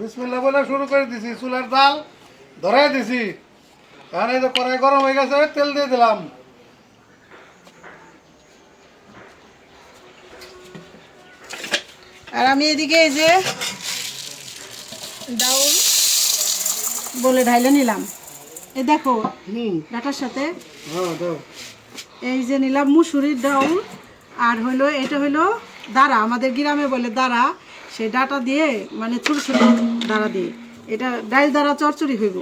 বিসমিল্লাহ বলে শুরু করে দিছি, চুলার জাল ধরাই দিছি। এখন এই যে কড়াই গরম হয়ে গেছে, তেল দিয়ে দিলাম। আর আমি এদিকে এই যে ডাউল বলে ঢাইলে নিলাম। এই দেখো ডাটার সাথে এই যে নিলাম মুসুরির ডাউল। আর হইলো এটা হইলো দাঁড়া, আমাদের গ্রামে বলে দাঁড়া। সেই ডাটা দিয়ে মানে ছোটো ছোটো দাঁড়া দিয়ে এটা ডাল দ্বারা চচ্চড়ি হইব।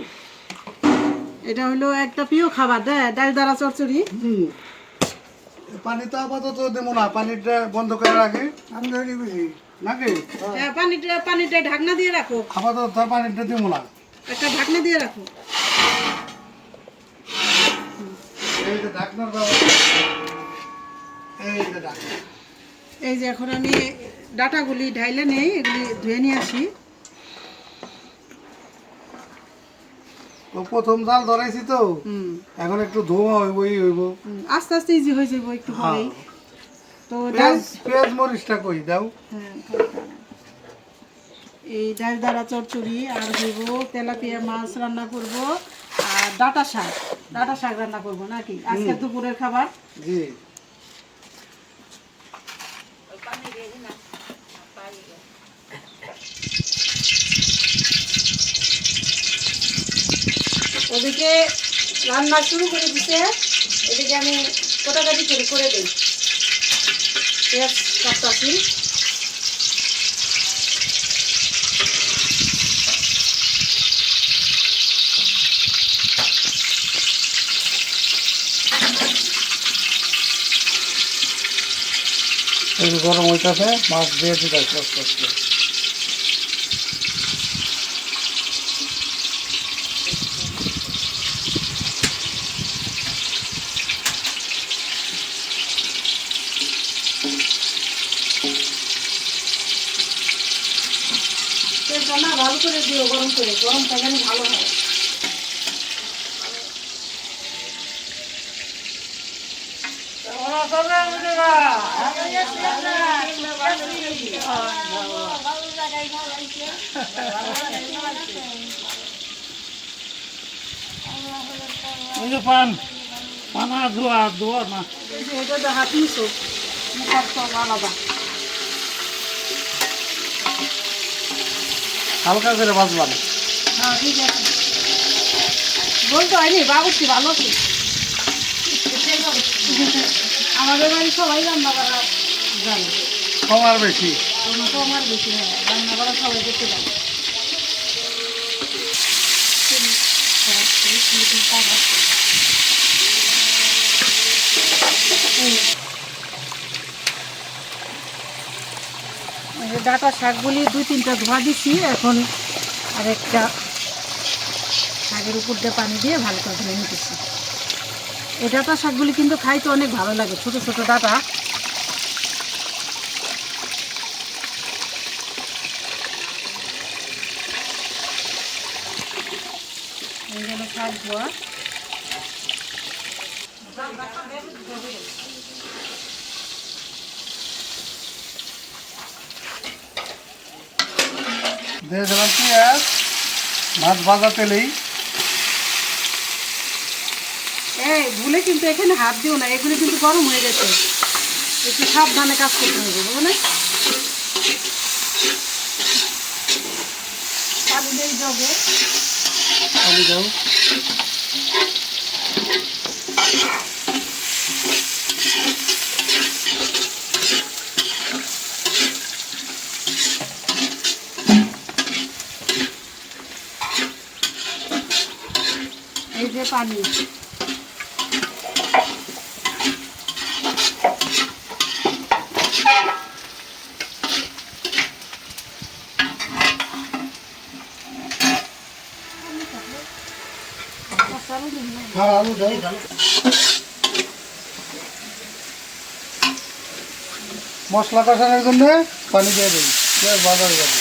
এটা হইলো একটা প্রিয় খাবার, ডাল দ্বারা চচ্চড়ি। পানি তো আপাতত দেবো না, পানিটা বন্ধ করে রাখি আমি নাকি হ্যাঁ, পানিটা ঢাকনা দিয়ে রাখো। আপাতত পানিটা দেবো না, একটা ঢাকনা দিয়ে রাখো। এই যে ঢাকনার ব্যবস্থা, এই যে ঢাকনা। এই যে এখন আমি ডাটাগুলি ঢাইলে নেই, এগুলি ধুয়ে নিয়ে আসি। প্রথম জাল ধরাইছি তো, এখন একটু ধোয়া হইব। আস্তে আস্তে ইজি হয়ে যাবো একটু পরেই। তো পেঁয়াজ মরিচটা কই দাও। হ্যাঁ, এই ডাল দ্বারা চচ্চড়ি আর হইব তেলাপিয়া মাছ রান্না করব আর ডাটা শাক রান্না করব নাকি আজকে দুপুরের খাবার। জি, ওদিকে রান্না শুরু করে দিতে, এদিকে আমি কোটাকাটি করে দিই। পেঁয়াজ কাটতাছি। গরম হইতেছে, মাছ দিয়ে দিতে কষ্ট কষ্ট। তেলটা না ভালো করে দিও, গরম যেন ভালো হয়। পানা ধোয়া না, এটা হাত নিছো মুখার সব আলাদা। হালকা করে বাজলাম। হ্যাঁ ঠিক আছে, বলতে হয়নি বাবুর্চি ভালো আছে। আমাদের বাড়ি সবাই রান্না করা জানে, কম আর বেশি কম আর বেশি। হ্যাঁ, রান্না করা সবাই দেখতে জানে। ডাটা শাকগুলি 2-3টা ধোয়া দিচ্ছি। এখন আরেকটা শাকের উপর দিয়ে পানি দিয়ে ভালো করে ধুয়ে নিতেছি। এই ডাটা শাকগুলি কিন্তু খাইতে অনেক ভালো লাগে, ছোট ছোট ডাটা। এই গেল শাক ধোয়া। দিয়ে দিলাম পেঁয়াজ, মাছ ভাজা তেলেই। এই ভুলে কিন্তু এখানে হাত দিও না, এগুলো কিন্তু গরম হয়ে গেছে, একটু সাবধানে কাজ করতে হবে, বুঝলে? পানি দিয়ে যাবে, পানি দাও। এই যে পানি। আলু দাও। মশলা কষানোর জন্য পানি দিয়ে দিই, পেঁয়াজ ভাজা হয়ে যাবে।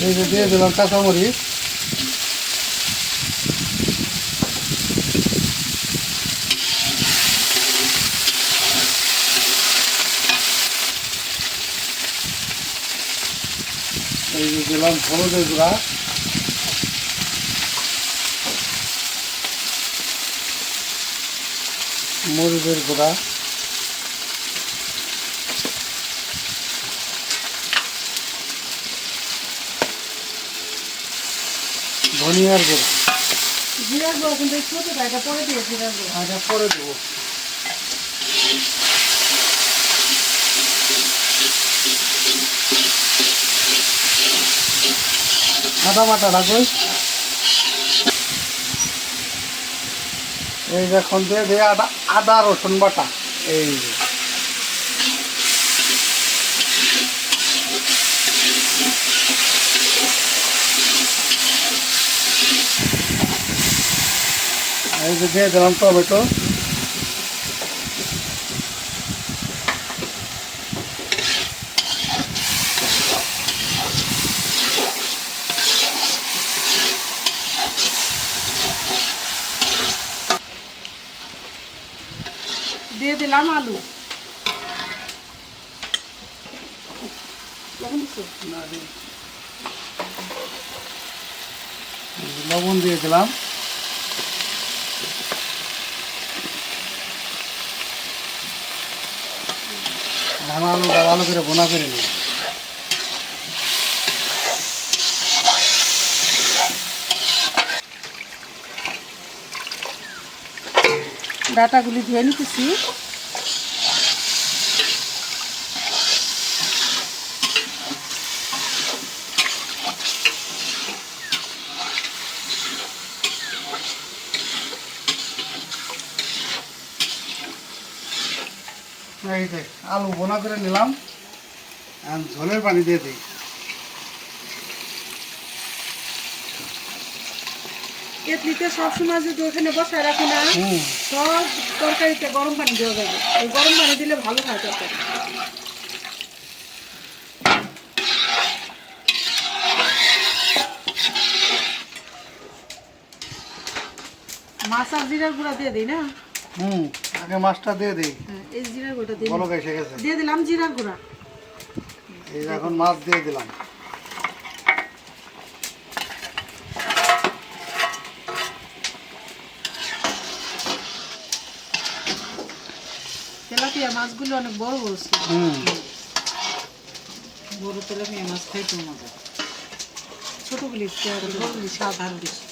এই যে দিয়ে দিলাম কাঁচামরিচ, দিলাম হলুদের গুঁড়া, মরিচের গুঁড়া, ধনিয়ার গুঁড়া। জিরার গুঁড়ো কিন্তু ছোটটা এটা পরে দিয়ে জিরার গুঁড়ো। এটা পরে দেবো। আদা বাটা রাখুন। এই যে এখন দিয়ে দিয়ে আদা রসুন বাটা। এই যে দিয়ে দিলাম টমেটো, দিয়ে দিলাম আলু। লবণ দিয়ে দিলাম। আলুটা ভালো করে ভুনা করে নিই। ডাটাগুলি ধুয়ে নিতেছি। এই যে আলু ভুনা করে নিলাম, ঝোলের পানি দিয়ে দিই। কেটলিতে সবসময় যদি ওখানে বসায় রাখি না, সব তরকারিতে গরম পানি দেওয়া যাবে। এই গরম পানি দিলে ভালো হয় তরকারি। মাছ আর জিরার গুঁড়া দিয়ে দিই না? আগে মাছটা দিয়ে দিই। এই জিরার গুঁড়া দিয়ে বলক এসে গেছে। দিয়ে দিলাম জিরার গুঁড়া। এই এখন মাছ দিয়ে দিলাম। তেলাপিয়া মাছগুলো অনেক বড় বড় ছিল। বড় তেলাপিয়া মাছ খাইতে মজা, ছোটগুলি বড়গুলি স্বাদ আরো বেশি।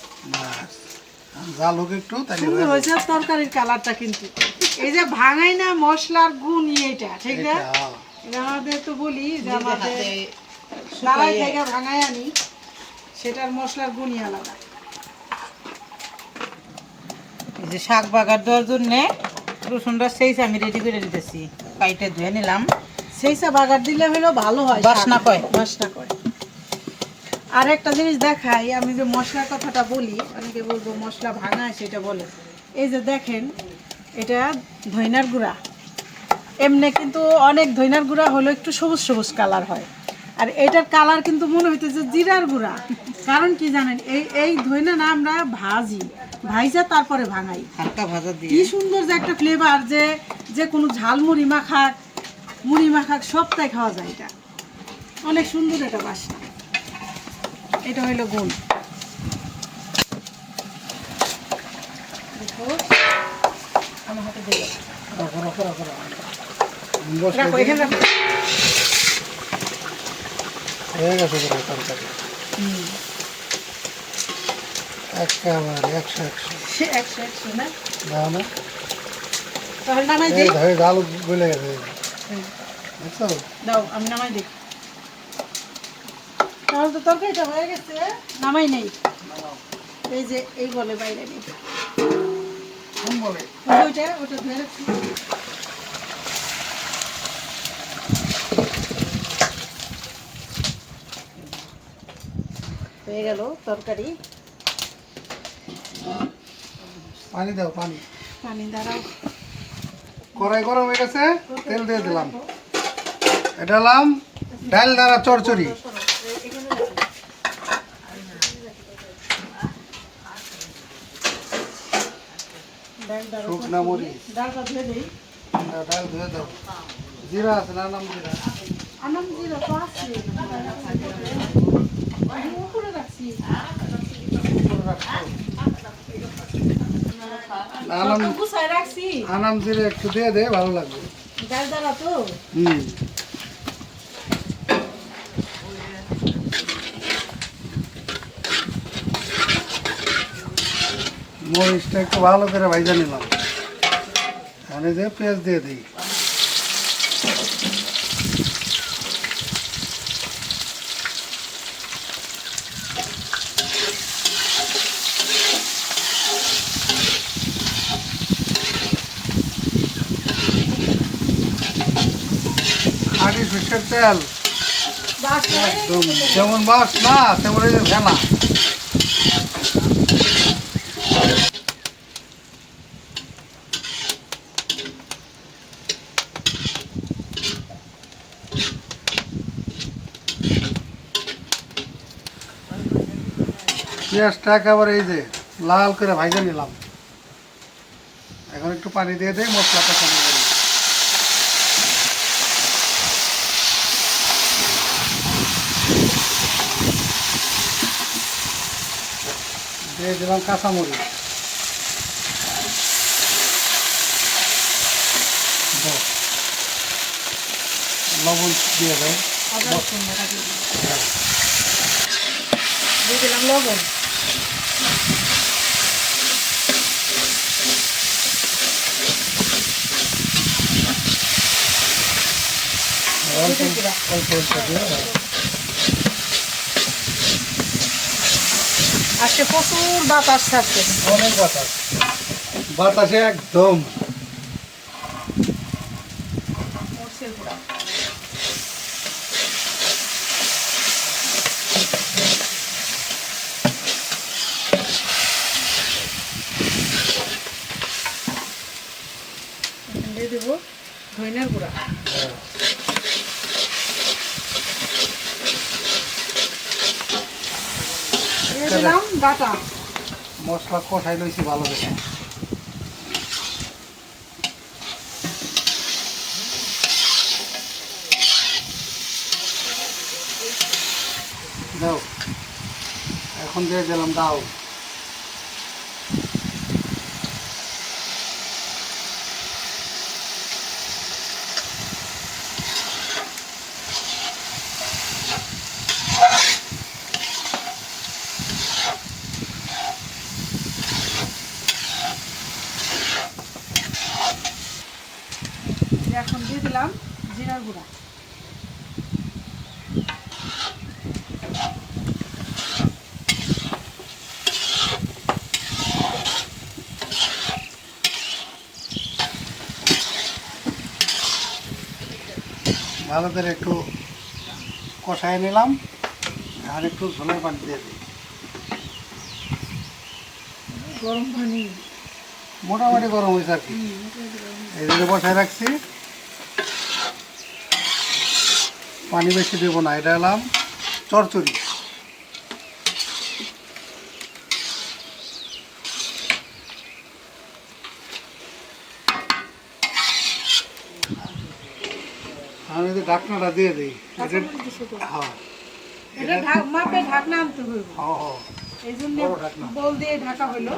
জাল হোক একটু তাহলে সুন্দর হয়েছে তরকারির কালারটা। কিন্তু এই যে ভাঙাই না মশলার গুণ এটা, ঠিক না? এটা আমাদের তো বলি যে আমাদের দাঁড়াই থেকে ভাঙাই আনি, সেটার মশলার গুণই আলাদা। এই যে শাক বাগার দেওয়ার জন্যে রসুনটা সেই আমি রেডি করে দিতেছি, কাইটে ধুয়ে নিলাম। সেইসা বাগার দিলে হলো ভালো হয়, বাসনা কয়। বাসনা কয়। আর একটা জিনিস দেখাই, আমি যে মশলার কথাটা বলি, অনেকে বলবো মশলা ভাঙা সেটা বলে। এই যে দেখেন, এটা ধইনার গুঁড়া। এমনি কিন্তু অনেক ধইনার গুঁড়া হলো একটু সবুজ সবুজ কালার হয়, আর এটার কালার কিন্তু মনে হইতেছে জিরার গুঁড়া। কারণ কি জানেন, এই ধইনা না আমরা ভাইজা তারপরে ভাঙাই। হালকা ভাজা দিয়ে কি সুন্দর যে একটা ফ্লেভার, যে কোনো ঝাল মুড়ি মাখাক সবটাই খাওয়া যায়। এটা অনেক সুন্দর একটা বাসনা। এটা হইলো গুণ। দেখো আমার হাতে দিল। রাখো এখানে রাখো। হয়ে গেছে তরকারি একেবারে 100 না? দাও না। তাহলে নামাই দিই। ডাল গলে গেছে, বুঝছো? দাও আমি নামাই দিই। তাহলে তো তরকারিটা হয়ে গেছে, নামাই নেই। এই যে এই বলে বাইরে নেই, কোন বলে? ওটা ধরে রাখছি। হয়ে গেল তরকারি। পানি দাও, পানি। পানি দাঁড়াও। কড়াই গরম হয়ে গেছে, তেল দিয়ে দিলাম। এটা হলাম ডাল দ্বারা চড়চড়ি। শুকনা মরিচ, ডালটা ধুয়ে দিই। ডাল ধুয়ে দাও। জিরা আছে না? নাম জিরা। আনাম জিরা তো আছে। উপরে রাখছি। আনাম সব গুছায় রাখছি। আনাম জিরে একটু দিয়ে দে, ভালো লাগবে। গাছ দ্বারা তো হুম। মরিচটা একটু ভালো করে ভাইজা নিলাম। এখানে যে পেঁয়াজ দিয়ে দিই। খাঁটি সরষের তেল বাস একদম যেমন বাস না তেমন এই যে ফেনা। পেঁয়াজটা একেবারে এই যে লাল করে ভাইজা নিলাম। এখন একটু পানি দিয়ে দেয়, মশলাটা কমে যাবে। দিয়ে দিলাম কাঁচামরিচ। দাও। লবণ দিয়ে দেয়। দিয়ে দিলাম লবণ। অল্প অল্প অল্প দিয়ে দাও। আজকে প্রচুর বাতাস থাকছে। অনেক বাতাস, বাতাসে একদম। মরচের গুঁড়া। দিয়ে দেবো ধনিয়ার গুঁড়া। দিয়ে দিলাম বাটা। মশলা কষাই লইছি ভালো করে। দাও, এখন দিয়ে দিলাম ডাল। এখন দিয়ে দিলাম জিরার গুঁড়া। ভালো করে একটু কষাই নিলাম। আর একটু ঝোলের পানি দিয়ে দিই। গরম পানি। মোটামুটি গরম হয়েছে আর কি। এই যে বসায় রাখছি, পানি বেশি দেবো না। এটা এলাম চচ্চড়ি। আমি যদি ঢাকনাটা দিয়ে দিই। হ্যাঁ এটা মাপে ঢাকনা আনতে হইব। হ্যাঁ হ্যাঁ। এই জন্য বড় ঢাকনা। বল দিয়ে ঢাকা হইলো।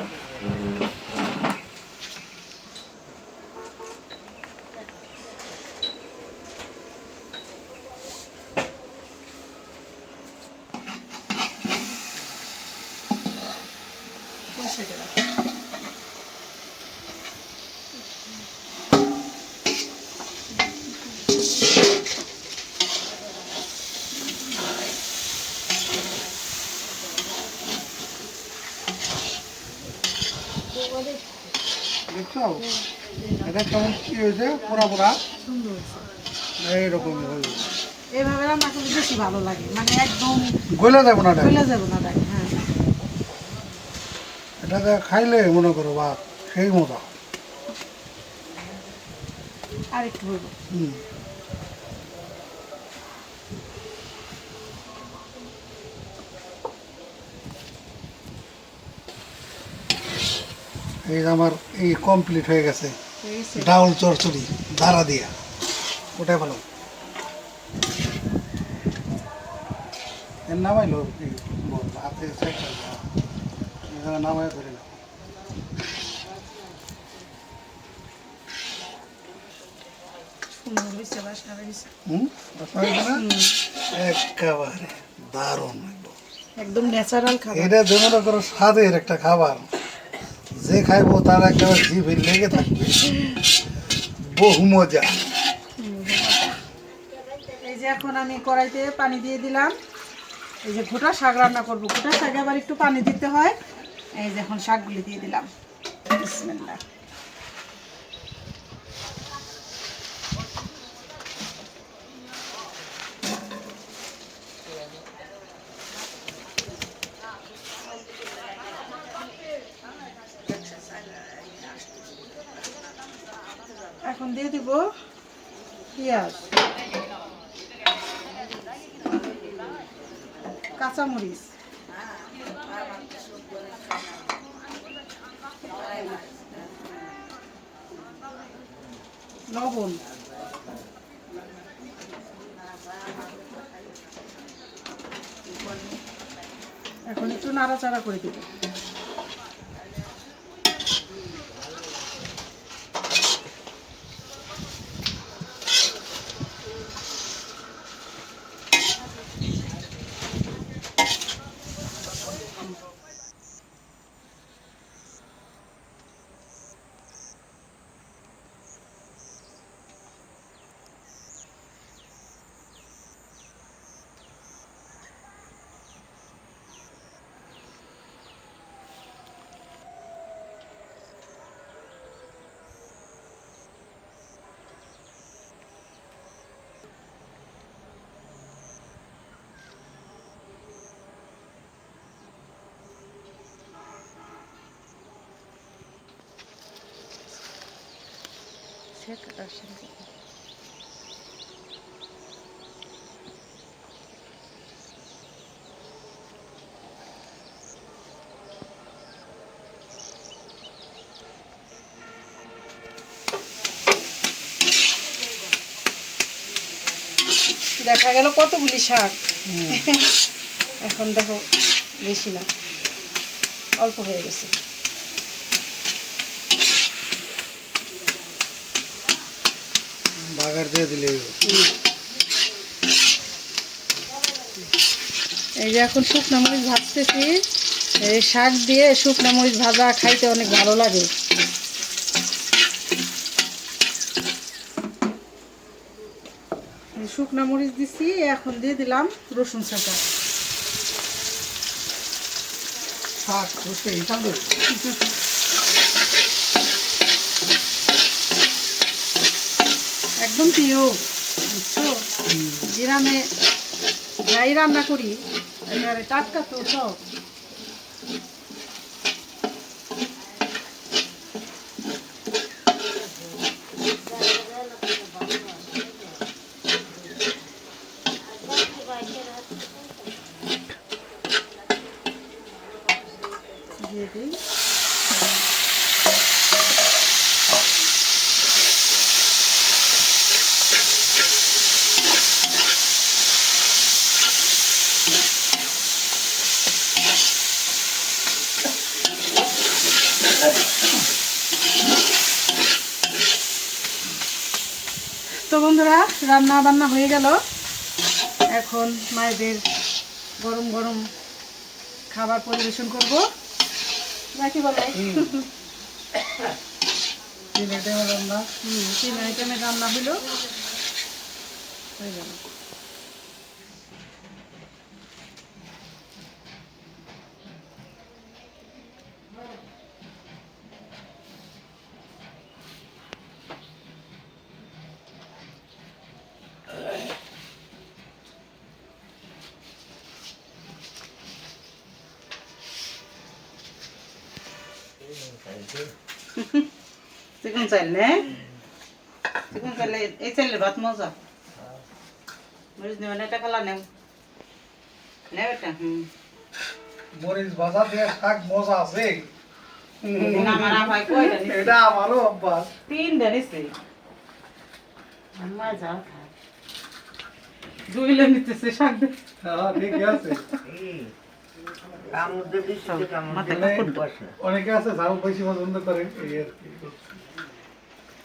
বসে দিলাম। দেখছো এটা কেমন কি হয়েছে? পোড়া পোড়া সুন্দর হয়েছে। এইরকমই হয়ে যাবে। এইভাবে রান্না করলে বেশি ভালো লাগে, মানে একদম গলে যাবো না এটা। গলে যাবে না তাই। হ্যাঁ, এটাকে খাইলে মনে করো বা সেই মজা। আর একটু হইব। হুম। এই যে আমার এই কমপ্লিট হয়ে গেছে। হয়ে গেছে। ডাউল চচ্চড়ি দাঁড়া দিয়া, ওটাই ভালো। এর নামাইলো কি বল হাতে সেট করে নামাই ধরে না সুন্দর হয়েছে বাসনা বেরিয়েছে একেবারে দারুণ একদম ন্যাচারাল খাবার। এটা যেমন করো স্বাদের একটা খাবার, যে খাইবো তার একেবারে জিভে লেগে থাকবে, বহু মজা। এই যে এখন আমি কড়াইতে পানি দিয়ে দিলাম, এই যে গোটা শাক রান্না করবো, গোটা শাকে আবার একটু পানি দিতে হয়। এই যে এখন শাকগুলি দিয়ে দিলাম, বিসমিল্লাহ। এখন দিয়ে দিব পেঁয়াজ, কাঁচামরিচ, লবণ, এখন একটু নাড়াচাড়া করে দিব। দেখা গেল কতগুলি শাক, এখন দেখো বেশি না, অল্প হয়ে গেছে। বাগার দিয়ে দিলে এই যে এখন শুকনো মরিচ ভাজতেছি, এই শাক দিয়ে শুকনো মরিচ ভাজা খাইতে অনেক ভালো লাগে। শুকনো মরিচ দিছি, এখন দিয়ে দিলাম রসুন ছাঁচা। শাক করতে হিসাব একদম প্রিয়, বুঝছো, গ্রামে যাই রান্না করি একেবারে টাটকা তো সব। দিয়ে দিই তো বন্ধুরা, রান্না বান্না হয়ে গেল। এখন মায়েদের গরম গরম খাবার পরিবেশন করব, নাকি বলে? 3 আইটেমের রান্না। 3 আইটেমের রান্না হলো, হয়ে গেল। চিকন চাইল নে, চিকন চাইলে এই চাইলে ভাত মজা। মরিচ নেবেন, এটা খালা নেব, নেব এটা। মরিচ ভাজা দিয়ে শাক মজা আছে, আমার আপাই কয়টা নিছে? এটা আমারও অভ্যাস। 3টা নিছে। মজা দুইলে নিতেছে শাক দে হ্যাঁ ঠিক আছে মাথায় কাপড় দাও। অনেকে আছে ঝাল বেশি পছন্দ করে এই আর কি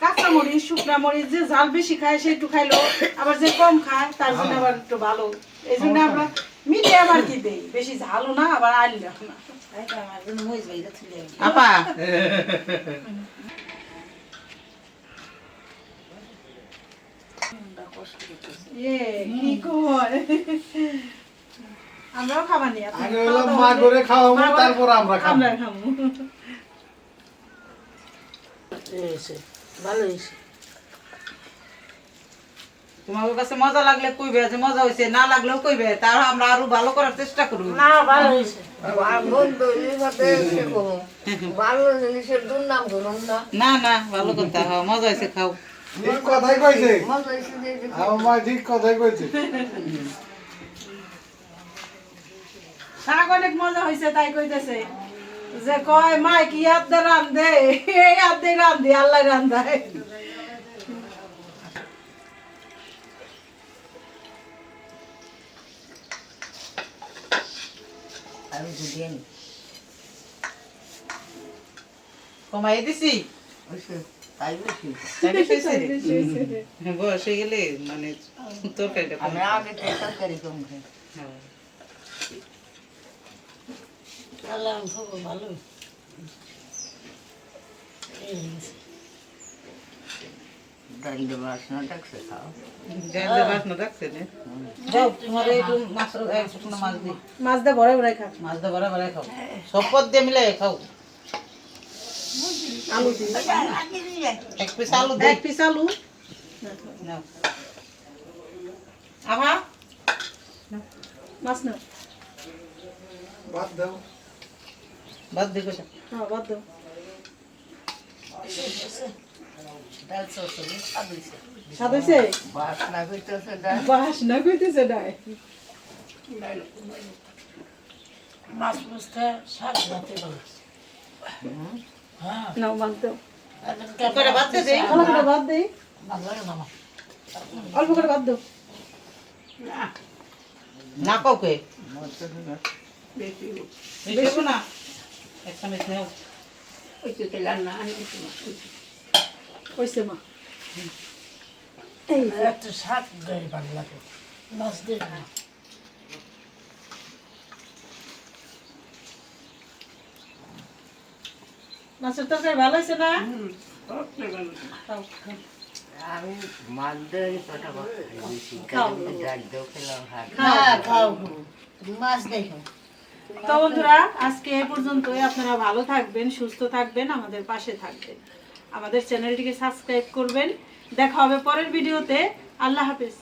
কাঁচা মরিচ শুকনা মরিচ যে ঝাল বেশি খায় সে একটু খাইলো, আবার যে কম খায় তার জন্য আবার একটু ভালো। এই জন্য আমরা মিডিয়াম আর কি দেই, বেশি ঝালও না আবার আইলাম না। আপা কি কয় আমরাও খাবানি, আগে হলো মা করে খাওয়াবো তারপর আমরা খাবো আমরা খাবো। ভালো হয়েছে। তোমার কাছে মজা লাগলে কইবে যে মজা হইছে, না লাগলেও কইবে, তার আমরা আরো ভালো করার চেষ্টা করব। না ভালো হয়েছে। ভালো জিনিসের দুর্নাম করুন না। না না ভালো কথা, হ্যাঁ মজা হইছে, খাও। ঠিক কথাই কইছে মজা হয়েছে যে আমার মা ঠিক কথাই কইছে শাক অনেক মজা হয়েছে তাই কইতেছে যে কয় মা কি হাত দিয়ে রান্ধে, এই হাত দিয়ে রান্ধি, আল্লাহ রান্ধায়। আমি দুদিন কমাই দিছি তাই বেশি। তাই বেশি হইছে? বসে গেলে মানে তরকারিটা কম। আমি আগে তো তরকারি কম খাই। হ্যাঁ। আল্লাহ খুব ভালো। ডাল দিয়ে বাসনা ডাকছে খাও। গায়ে বাসনা রাখছে না? যাও তোমার একটু মাছ শুকনো মাছ দিই, মাছ দিয়ে ভরে ভরে খা, মাছ দিয়ে বড় বড় খাও, সব পদ দিয়ে মিলে খাও। আলু দিই, এক পিস আলু দিই। এক পিস আলু নাও। আভা মাছ নাও, বাদ দাও বাদ দিই কোথা? হ্যাঁ বাদ দাও। ডাল চচ্চড়ি স্বাদ হয়েছে। স্বাদ হয়েছে? বাসনা হইতেছে ডাল। বাসনা কইতেছে ডাই। মাছ মুছতে শাক রাতে ভালো। নাও বাদ দাও, করে বাদ দিয়ে দেই। অল্প করে বাদ দেই, মামা অল্প করে বাদ দাও। না কাউকে বেশি বেশি না, এক চামচ নাও। হইতে গেলাম না কইছে মা একটা শাক দেয় ভালো লাগে মাছ দেয় না। মাছের তরকারি ভালো হয়েছে না? খাও, খাও। আমি মাছ দেয় কটা খাও। ডাল দেও খেলাম হ্যাঁ খাও মাছ দেখো। তো বন্ধুরা আজকে এই পর্যন্তই। আপনারা ভালো থাকবেন, সুস্থ থাকবেন, আমাদের পাশে থাকবেন, আমাদের চ্যানেলটিকে সাবস্ক্রাইব করবেন। দেখা হবে পরের ভিডিওতে। আল্লাহ হাফেজ।